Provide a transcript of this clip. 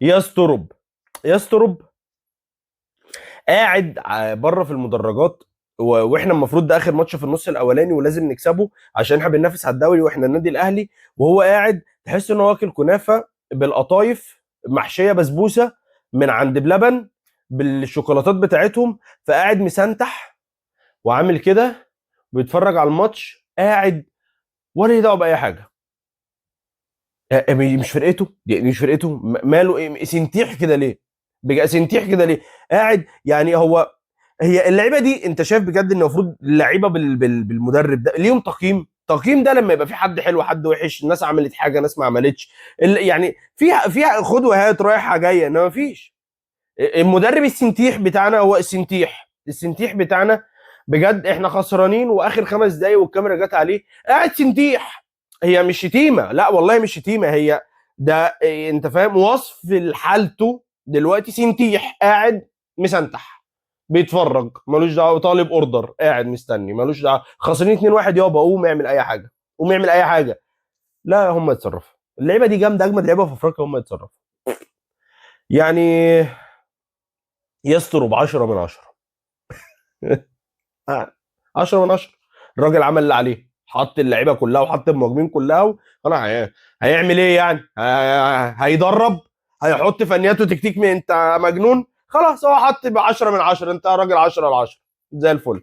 يسترب. يسترب قاعد بره في المدرجات، واحنا المفروض ده اخر ماتش في النص الاولاني ولازم نكسبه عشان احنا بننافس على الدوري واحنا النادي الاهلي. وهو قاعد تحس ان هو واكل كنافه بالقطايف محشيه بسبوسه من عند بلبن بالشوكولاتات بتاعتهم، فقاعد مسنتح وعامل كده بيتفرج على الماتش قاعد ولا يدعوا باي حاجه. مش فرقته دي، مش فرقته، ماله ايه سنتيح كده ليه؟ بقى سنتيح كده ليه؟ قاعد يعني هو، هي اللعيبه دي انت شايف بجد ان المفروض اللعيبه بالمدرب ده ليهم تقييم؟ تقييم ده لما يبقى في حد حلو حد وحش، الناس عملت حاجه ناس ما عملتش، يعني فيها خد وهات رايحه جايه، انما ما فيش. المدرب السنتيح بتاعنا هو السنتيح بتاعنا بجد. احنا خسرانين واخر 5 دقايق والكاميرا جت عليه قاعد سنتيح. هي مش شتيمه، لا والله مش شتيمه، هي ده إيه، انت فاهم وصف لحالته دلوقتي. سنتيح قاعد مسنتح بيتفرج ملوش دعوه، طالب اوردر قاعد مستني ملوش دعوه، خسرانين 2-1 يابا قوم اعمل اي حاجه، قوم اعمل اي حاجه. لا هم يتصرفوا، اللعيبه دي جامده اجمد لعيبه في افريقيا هم يتصرفوا يعني. يستروا ب 10 من 10. 10 من 10. الراجل عمل اللي عليه، حط اللعيبه كلها وحط المهاجمين كلها خلاص. هيعمل ايه يعني؟ هيدرب، هيحط فنيات وتكتيك؟ انت مجنون؟ خلاص هو حط ب 10 من 10، انت راجل 10 ل 10 زي الفل.